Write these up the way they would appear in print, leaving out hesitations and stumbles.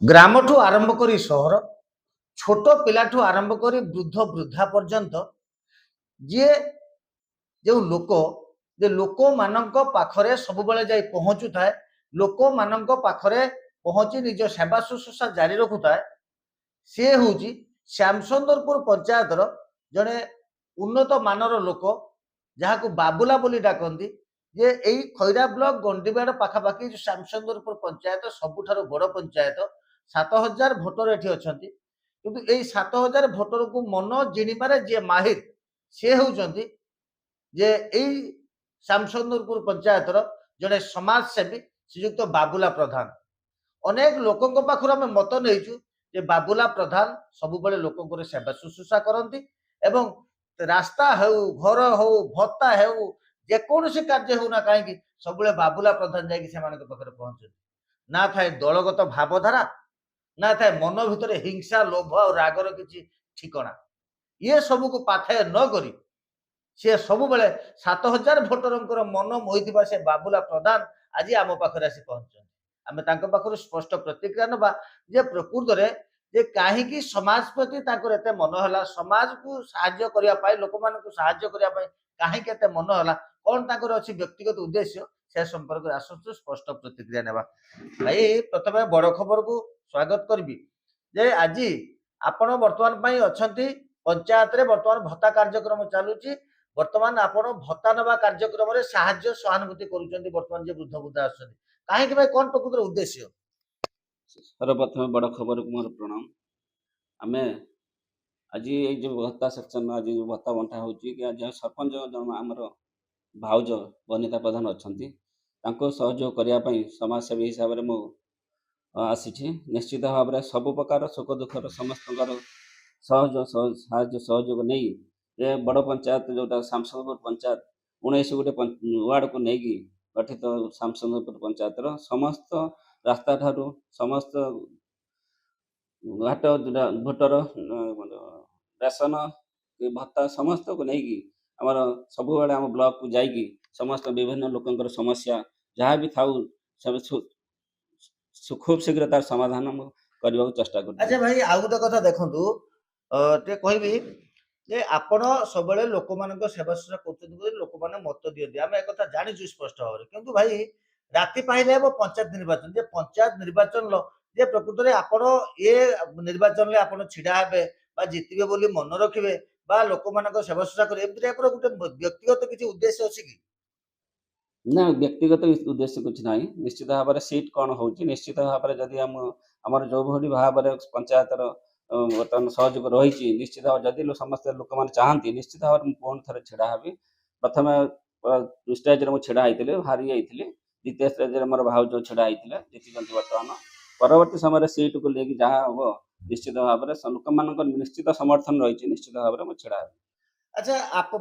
ଗ୍ରାମଠୁ ଆରମ୍ଭ କରି ସହର, ଛୋଟ ପିଲାଠୁ ଆରମ୍ଭ କରି ବୃଦ୍ଧ ବୃଦ୍ଧା ପର୍ଯ୍ୟନ୍ତ ଯିଏ ଯେଉଁ ଲୋକ ଯେ ଲୋକମାନଙ୍କ ପାଖରେ ସବୁବେଳେ ଯାଇ ପହଞ୍ଚୁଥାଏ, ଲୋକମାନଙ୍କ ପାଖରେ ପହଞ୍ଚି ନିଜ ସେବା ଶୁଶ୍ରୂଷା ଜାରି ରଖୁଥାଏ, ସିଏ ହେଉଛି ଶ୍ୟାମସୁନ୍ଦରପୁର ପଞ୍ଚାୟତର ଜଣେ ଉନ୍ନତ ମାନର ଲୋକ, ଯାହାକୁ ବାବୁଲା ବୋଲି ଡାକନ୍ତି। ଯେ ଏଇ ଖଇରା ବ୍ଲକ ଗଣ୍ଡିବାଡ଼ ପାଖାପାଖି ଶ୍ୟାମସୁନ୍ଦରପୁର ପଞ୍ଚାୟତ ସବୁଠାରୁ ବଡ଼ ପଞ୍ଚାୟତ। 7,000 ଭୋଟର ଏଠି ଅଛନ୍ତି, କିନ୍ତୁ ଏଇ 7,000 ଭୋଟରକୁ ମନ ଜିଣିବାରେ ଯିଏ ମାହିର, ସିଏ ହେଉଛନ୍ତି ଯେ ଏଇ ଶ୍ୟାମସୁନ୍ଦରପୁର ପଞ୍ଚାୟତର ଜଣେ ସମାଜସେବୀ ଶ୍ରୀଯୁକ୍ତ ବାବୁଲା ପ୍ରଧାନ। ଅନେକ ଲୋକଙ୍କ ପାଖରୁ ଆମେ ମତ ନେଇଛୁ ଯେ ବାବୁଲା ପ୍ରଧାନ ସବୁବେଳେ ଲୋକଙ୍କର ସେବା ଶୁଶ୍ରୂଷା କରନ୍ତି ଏବଂ ରାସ୍ତା ହେଉ, ଘର ହେଉ, ଭତ୍ତା ହେଉ, ଯେକୌଣସି କାର୍ଯ୍ୟ ହେଉନା କାହିଁକି ସବୁବେଳେ ବାବୁଲା ପ୍ରଧାନ ଯାଇକି ସେମାନଙ୍କ ପାଖରେ ପହଞ୍ଚନ୍ତି। ନା ଥାଏ ଦଳଗତ ଭାବଧାରା, ନା ଥାଏ ମନ ଭିତରେ ହିଂସା, ଲୋଭ ଆଉ ରାଗର କିଛି ଠିକଣା। ଇଏ ସବୁକୁ ପାଥେୟ ନ କରି ସେ ସବୁବେଳେ 7,000 ଭୋଟରଙ୍କର ମନ ମୋହିଥିବା ସେ ବାବୁଲା ପ୍ରଧାନ ଆଜି ଆମ ପାଖରେ ଆସି ପହଞ୍ଚନ୍ତି। ଆମେ ତାଙ୍କ ପାଖରୁ ସ୍ପଷ୍ଟ ପ୍ରତିକ୍ରିୟା ନେବା ଯେ ପ୍ରକୃତରେ ଯେ କାହିଁକି ସମାଜ ପ୍ରତି ତାଙ୍କର ଏତେ ମନ ହେଲା, ସମାଜକୁ ସାହାଯ୍ୟ କରିବା ପାଇଁ, ଲୋକମାନଙ୍କୁ ସାହାଯ୍ୟ କରିବା ପାଇଁ କାହିଁକି ଏତେ ମନ ହେଲା, କ'ଣ ତାଙ୍କର ଅଛି ବ୍ୟକ୍ତିଗତ ଉଦ୍ଦେଶ୍ୟ, ସେ ସମ୍ପର୍କରେ ଆସନ୍ତୁ ସ୍ପଷ୍ଟ ପ୍ରତିକ୍ରିୟା ନେବା। ଭାଇ, ପ୍ରଥମେ ବଡ଼ ଖବରକୁ ସ୍ୱାଗତ କରିବି ଯେ ଆଜି ଆପଣ ବର୍ତ୍ତମାନ ପାଇଁ ଅଛନ୍ତି ପଞ୍ଚାୟତରେ, ବର୍ତ୍ତମାନ ଭତ୍ତା କାର୍ଯ୍ୟକ୍ରମ ଚାଲୁଛି। ବର୍ତ୍ତମାନ ଆପଣ ଭତ୍ତା ନେବା କାର୍ଯ୍ୟକ୍ରମରେ ସାହାଯ୍ୟ ସହାନୁଭୂତି କରୁଛନ୍ତି ବର୍ତ୍ତମାନ ଯେ ବୃଦ୍ଧ ବୃଦ୍ଧା ଆସୁଛନ୍ତି, କାହିଁକି ଭାଇ, କ'ଣ ପ୍ରକୃତରେ ଉଦ୍ଦେଶ୍ୟ? ସର୍ବପ୍ରଥମେ ବଡ଼ ଖବରକୁ ମୋର ପ୍ରଣାମ। ଆମେ ଆଜି ଏଇ ଯେଉଁ ଭତ୍ତା ସେକ୍ସନ ଆଜି ଯେଉଁ ଭତ୍ତା ବଣ୍ଟା ହେଉଛି କି ଆଜି ସରପଞ୍ଚ ଆମର ଭାଉଜ ବନିତା ପ୍ରଧାନ ଅଛନ୍ତି, ତାଙ୍କୁ ସହଯୋଗ କରିବା ପାଇଁ ସମାଜସେବୀ ହିସାବରେ ମୁଁ ଆସିଛି। ନିଶ୍ଚିତ ଭାବରେ ସବୁ ପ୍ରକାର ସୁଖ ଦୁଃଖର ସମସ୍ତଙ୍କର ସାହାଯ୍ୟ ସହଯୋଗ ନେଇ ଏ ବଡ଼ ପଞ୍ଚାୟତ ଯେଉଁଟା ଶ୍ୟାମସୁନ୍ଦରପୁର ପଞ୍ଚାୟତ 19 ଗୋଟି ୱାର୍ଡ଼କୁ ନେଇକି ଗଠିତ ଶ୍ୟାମସୁନ୍ଦରପୁର ପଞ୍ଚାୟତର ସମସ୍ତ ରାସ୍ତା ଠାରୁ ସମସ୍ତ ଘାଟ ଭୋଟର ରେସନ ଭତ୍ତା ସମସ୍ତକୁ ନେଇକି ଆମର ସବୁବେଳେ ଆମ ବ୍ଲକକୁ ଯାଇକି ସମସ୍ତ ବିଭିନ୍ନ ଲୋକଙ୍କର ସମସ୍ୟା ଯାହା ବି ଥାଉ ଖୁବ୍ ଶୀଘ୍ର ତାର ସମାଧାନ କରିବାକୁ ଚେଷ୍ଟା କରୁଛି। ଆଚ୍ଛା ଭାଇ, ଆଉ ଗୋଟେ କଥା ଦେଖନ୍ତୁ, ଟିକେ କହିବି ଯେ ଆପଣ ସବୁବେଳେ ଲୋକମାନଙ୍କ ସେବା ଶୁଶ୍ରୂଷା କରୁଛନ୍ତି ବୋଲି ଲୋକମାନେ ମତ ଦିଅନ୍ତି, ଆମେ ଏକଥା ଜାଣିଛୁ ସ୍ପଷ୍ଟ ଭାବରେ। କିନ୍ତୁ ଭାଇ, ରାତି ପାହିଲେ ହେବ ପଞ୍ଚାୟତ ନିର୍ବାଚନ, ଯେ ପଞ୍ଚାୟତ ନିର୍ବାଚନର ଯେ ପ୍ରକୃତରେ ଆପଣ ଏ ନିର୍ବାଚନରେ ଆପଣ ଛିଡ଼ା ହେବେ ବା ଜିତିବେ ବୋଲି ମନେ ରଖିବେ ବା ଲୋକମାନଙ୍କ ସେବା ଶୁଶ୍ରୂଷା କରିବେ, ଏମିତି ଟାଇପର ଗୋଟେ ବ୍ୟକ୍ତିଗତ କିଛି ଉଦ୍ଦେଶ୍ୟ ଅଛି କି? ନା, ବ୍ୟକ୍ତିଗତ ଉଦ୍ଦେଶ୍ୟ କିଛି ନାହିଁ। ନିଶ୍ଚିତ ଭାବରେ ସିଟ୍ କ'ଣ ହେଉଛି, ନିଶ୍ଚିତ ଭାବରେ ଯଦି ଆମର ଯେଉଁଭଳି ଭାବରେ ପଞ୍ଚାୟତର ବର୍ତ୍ତମାନ ସହଯୋଗ ରହିଛି, ନିଶ୍ଚିତ ଭାବରେ ଯଦି ସମସ୍ତେ ଲୋକମାନେ ଚାହାନ୍ତି, ନିଶ୍ଚିତ ଭାବରେ ମୁଁ ପୁଣି ଥରେ ଛିଡ଼ା ହେବି। ପ୍ରଥମେ ଷ୍ଟେଜ୍ରେ ମୁଁ ଛିଡ଼ା ହେଇଥିଲି, ହାରି ଯାଇଥିଲି। ଦ୍ୱିତୀୟ ଷ୍ଟେଜ୍ରେ ମୋର ଭାଉଜ ଛିଡ଼ା ହେଇଥିଲେ, ଜିତିଛନ୍ତି ବର୍ତ୍ତମାନ। ପରବର୍ତ୍ତୀ ସମୟରେ ସିଟ୍କୁ ନେଇକି ଯାହା ହେବ ନିଶ୍ଚିତ ଭାବରେ ଲୋକମାନଙ୍କର ନିଶ୍ଚିତ ସମର୍ଥନ ରହିଛି, ନିଶ୍ଚିତ ଭାବରେ ମୁଁ ଛିଡ଼ା ହେବି। ଆଚ୍ଛା,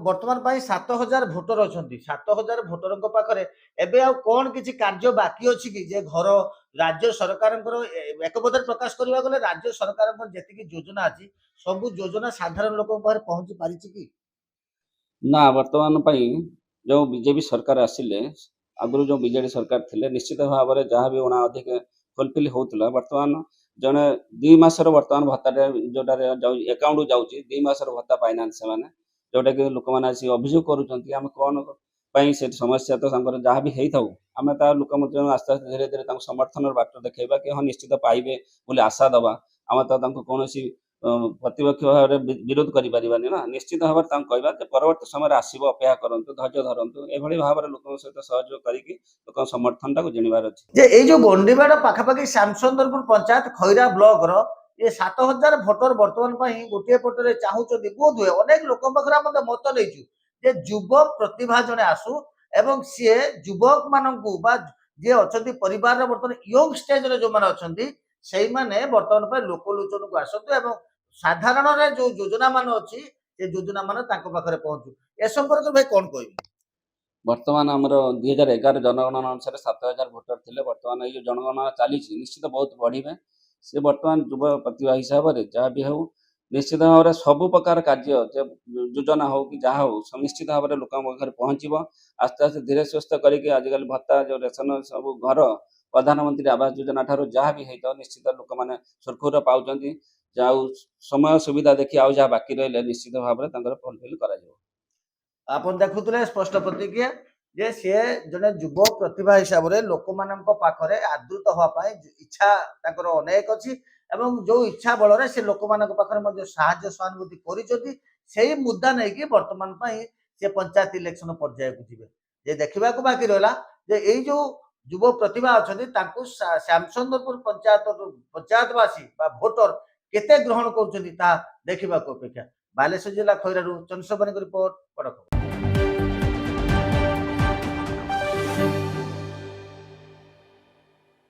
ବର୍ତ୍ତମାନ ପାଇଁ 7,000 ଭୋଟର ଅଛନ୍ତି। 7,000 ଭୋଟରଙ୍କ ପାଖରେ ଏବେ ଆଉ କ'ଣ କିଛି କାର୍ଯ୍ୟ ବାକି ଅଛି କି? ଯେ ଘର, ରାଜ୍ୟ ସରକାରଙ୍କର ଏକ ପଦରେ ପ୍ରକାଶ କରିବାକୁ ଗଲେ ରାଜ୍ୟ ସରକାରଙ୍କର ଯେତିକି ଯୋଜନା ଅଛି ସବୁ ଯୋଜନା ସାଧାରଣ ଲୋକଙ୍କ ପାଖରେ ପହଞ୍ଚି ପାରିଛି କି? ନା, ବର୍ତ୍ତମାନ ପାଇଁ ଯେଉଁ ବିଜେପି ସରକାର ଆସିଲେ, ଆଗରୁ ଯେଉଁ ବିଜେଡି ସରକାର ଥିଲେ, ନିଶ୍ଚିତ ଭାବରେ ଯାହା ବି ଅଣା ଅଧିକ ଫୁଲଫିଲ୍ ହେଉଥିଲା, ବର୍ତ୍ତମାନ ଜଣେ 2 ମାସର ବର୍ତ୍ତମାନ ଭତ୍ତାରେ ଯେଉଁଟାରେ ଆକାଉଣ୍ଟକୁ ଯାଉଛି, 2 ମାସର ଭତ୍ତା ପାଇନାହାନ୍ତି ସେମାନେ, ଯେଉଁଟାକି ଲୋକମାନେ ଆସି ଅଭିଯୋଗ କରୁଛନ୍ତି। ଆମେ କ'ଣ ପାଇଁ ସେ ସମସ୍ୟା ତ ତାଙ୍କର ଯାହା ବି ହେଇଥାଉ, ଆମେ ତା ଲୋକ ମଧ୍ୟ ଆସ୍ତେ ଆସ୍ତେ ଧୀରେ ଧୀରେ ତାଙ୍କୁ ସମର୍ଥନର ବାଟ ଦେଖାଇବା କି ହଁ ନିଶ୍ଚିତ ପାଇବେ ବୋଲି ଆଶା ଦେବା। ଆମେ ତ ତାଙ୍କୁ କୌଣସି ପ୍ରତିପକ୍ଷ ଭାବରେ ବିରୋଧ କରିପାରିବାନି ନା। ନିଶ୍ଚିତ ଭାବରେ ତାଙ୍କୁ କହିବା ଯେ ପରବର୍ତ୍ତୀ ସମୟରେ ଆସିବ, ଅପେକ୍ଷା କରନ୍ତୁ, ଧୈର୍ଯ୍ୟ ଧରନ୍ତୁ। ଏଭଳି ଭାବରେ ଲୋକଙ୍କ ସହିତ ସହଯୋଗ କରିକି ଲୋକଙ୍କ ସମର୍ଥନଟାକୁ ଜିଣିବାର ଅଛି। ଯେ ଏଇ ଯୋଉ ଗଣ୍ଡିବାଡ଼ ପାଖାପାଖି ଶ୍ୟାମସୁନ୍ଦରପୁର ପଞ୍ଚାୟତ ଖଇରା ବ୍ଲକର ଏ 7,000 ଭୋଟର ବର୍ତ୍ତମାନ ପାଇଁ ଗୋଟିଏ ପଟରେ ଚାହୁଁଛନ୍ତି, ବୋଧହୁଏ ଅନେକ ଲୋକଙ୍କ ପାଖରେ ଆମେ ମତ ନେଇଛୁ ଯେ ଯୁବ ପ୍ରତିଭା ଜଣେ ଆସୁ ଏବଂ ସିଏ ଯୁବକ ମାନଙ୍କୁ ବା ଯିଏ ଅଛନ୍ତି ପରିବାରର ବର୍ତ୍ତମାନ ୟଙ୍ଗ ଷ୍ଟେଜରେ ଯୋଉମାନେ ଅଛନ୍ତି ସେଇମାନେ ବର୍ତ୍ତମାନ ପାଇଁ ଲୋକଲୋଚନକୁ ଆସନ୍ତୁ ଏବଂ ସାଧାରଣରେ ଯୋଉ ଯୋଜନା ମାନ ଅଛି ସେ ଯୋଜନା ମାନ ତାଙ୍କ ପାଖରେ ପହଞ୍ଚୁ। ଏ ସମ୍ପର୍କରେ ଭାଇ କ'ଣ କହିବି? ବର୍ତ୍ତମାନ ଆମର 2011 ଜନଗଣନା ଅନୁସାରେ 7,000 ଭୋଟର ଥିଲେ। ବର୍ତ୍ତମାନ ଏଇ ଯେଉଁ ଜନଗଣନା ଚାଲିଛି ନିଶ୍ଚିତ ବହୁତ ବଢ଼ିବେ। ସେ ବର୍ତ୍ତମାନ ଯୁବ ପ୍ରତିଭା ହିସାବରେ ଯାହା ବି ହେଉ ନିଶ୍ଚିତ ଭାବରେ ସବୁ ପ୍ରକାର କାର୍ଯ୍ୟ ଯେ ଯୋଜନା ହେଉ କି ଯାହା ହେଉ ନିଶ୍ଚିତ ଭାବରେ ଲୋକଙ୍କ ପାଖରେ ପହଞ୍ଚିବ। ଆସ୍ତେ ଆସ୍ତେ ଧୀରେ ସୁସ୍ଥ କରିକି ଆଜିକାଲି ଭତ୍ତା ଯେଉଁ ରେସନ ସବୁ ଘର ପ୍ରଧାନମନ୍ତ୍ରୀ ଆବାସ ଯୋଜନା ଠାରୁ ଯାହା ବି ହେଇଥାଉ ନିଶ୍ଚିତ ଲୋକମାନେ ସୁରୁଖୁରୁରେ ପାଉଛନ୍ତି। ଆଉ ସମୟ ସୁବିଧା ଦେଖି ଆଉ ଯାହା ବାକି ରହିଲେ ନିଶ୍ଚିତ ଭାବରେ ତାଙ୍କର ଫୁଲଫିଲ୍ କରାଯିବ। ଆପଣ ଦେଖୁଥିଲେ ସ୍ପଷ୍ଟ ପ୍ରତିକ୍ରିୟା ଯେ ସିଏ ଜଣେ ଯୁବ ପ୍ରତିଭା ହିସାବରେ ଲୋକମାନଙ୍କ ପାଖରେ ଆଦୃତ ହେବା ପାଇଁ ଇଚ୍ଛା ତାଙ୍କର ଅନେକ ଅଛି ଏବଂ ଯୋଉ ଇଚ୍ଛା ବଳରେ ସେ ଲୋକମାନଙ୍କ ପାଖରେ ମଧ୍ୟ ସାହାଯ୍ୟ ସହାନୁଭୂତି କରିଛନ୍ତି ସେଇ ମୁଦ୍ଦା ନେଇକି ବର୍ତ୍ତମାନ ପାଇଁ ସେ ପଞ୍ଚାୟତ ଇଲେକ୍ସନ ପର୍ଯ୍ୟାୟକୁ ଯିବେ। ଯେ ଦେଖିବାକୁ ବାକି ରହିଲା ଯେ ଏଇ ଯୋଉ ଯୁବ ପ୍ରତିଭା ଅଛନ୍ତି ତାଙ୍କୁ ଶ୍ୟାମସୁନ୍ଦରପୁର ପଞ୍ଚାୟତବାସୀ ବା ଭୋଟର କେତେ ଗ୍ରହଣ କରୁଛନ୍ତି ତାହା ଦେଖିବାକୁ ଅପେକ୍ଷା। ବାଲେଶ୍ୱର ଜିଲ୍ଲା ଖଇରାରୁ ଚନ୍ଦ୍ରଶେଖରଙ୍କ ରିପୋର୍ଟ।